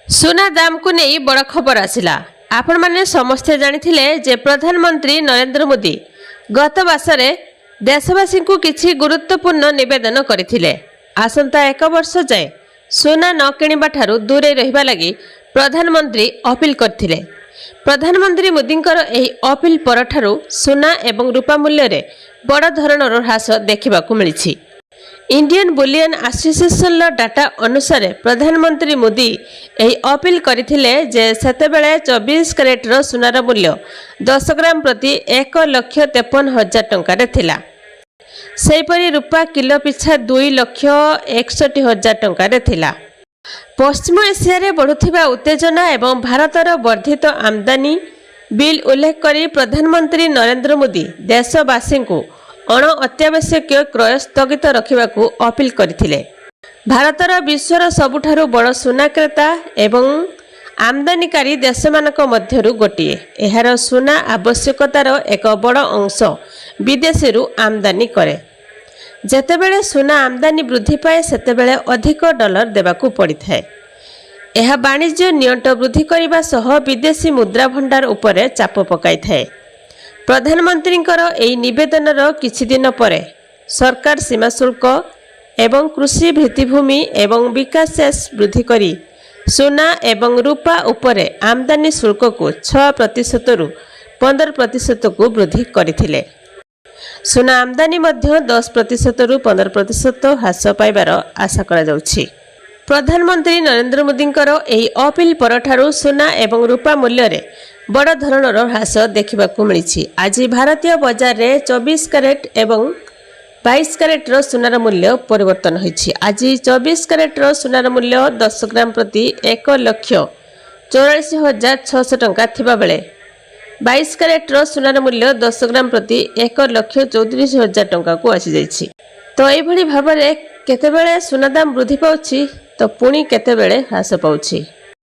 सुना दाम को नहीं बड़ खबर आसिला। आपण माने समस्ते जानिथिले जे प्रधानमंत्री नरेंद्र मोदी गत मासरे देशवासी को किछि गुरुत्वपूर्ण निवेदन करथिले। आसंता एक वर्ष जाए सुना न किणवा ठारू दूरे रहिबा लागि प्रधानमंत्री अपील करथिले। प्रधानमंत्री मोदींकर एही अपील परठारू सुना एवं रूपा मूल्य रे बड़ धरणर ह्रास देखिबाकू मिलिछि। इंडियन बुलियन एसोसिएशन डाटा अनुसार प्रधानमंत्री मोदी यही अपील करथिले जे सेतेबेले 24 कैरेटर सुनार मूल्य 10 ग्राम प्रति 1,53,000 टंका थिला। सेहीपरि रूपा किलो पिछा 2,61,000 टंका थिला। पश्चिम एशिया रे बढ़ुथिबा उत्तेजना एवं भारतर वर्धित आमदानी बिल उल्लेख करी प्रधानमंत्री नरेंद्र मोदी देशवासी को अण अत्यावश्यक क्रय स्थगित रखिबाकू अपील करथिले। भारतर विश्वर सबुठारु बड़ सुना क्रेता एवं आमदानीकारी देशमानक मध्यरु गोटिए। एहार सुना आवश्यकतार एक बड़ अंश विदेशरू आमदानी करे। जेतेबेले सुना आमदानी वृद्धि पाए सेतेबेले अधिक डॉलर देबाकू पड़िଥାଏ। एहा वाणिज्य नियंट वृद्धि करिबा सह विदेशी मुद्रा भंडार उपरे चाप पकाइଥାଏ। प्रधानमंत्रींकर एही निवेदनर किछि दिन परे सरकार सीमा शुल्क एवं कृषि भित्तिभूमि एवं विकास सेस वृद्धि करी सुना एवं रूपा उपरे आमदानी शुल्क को 6% रु 15% को वृद्धि करथिले। सुना आमदानी मध्य 10% रु 15% ह्रास पाइबार आशा करा जाउछि। प्रधानमंत्री नरेंद्र मोदींकर एही अपील परठारू सुना एवं रूपा मूल्य रे बड़ धरणर ह्रास देखिबाकू मिलिछि। आज भारतीय बाजार रे 24 कैरेट एवं 22 कैरेटर सुनार मूल्य परिवर्तन होइछि। आज 24 कैरेटर सुनार मूल्य 10 ग्राम प्रति 1,44,600 टंका थिबा बेले 22 कैरेटर सुनार मूल्य 10 ग्राम प्रति 1,34,000 टंका को आसी जाइछि। तो एभली भाबरे केतेबेले सुना दाम वृद्धि पाउछि तो पुणी केतेबेले ह्रास पाउछि।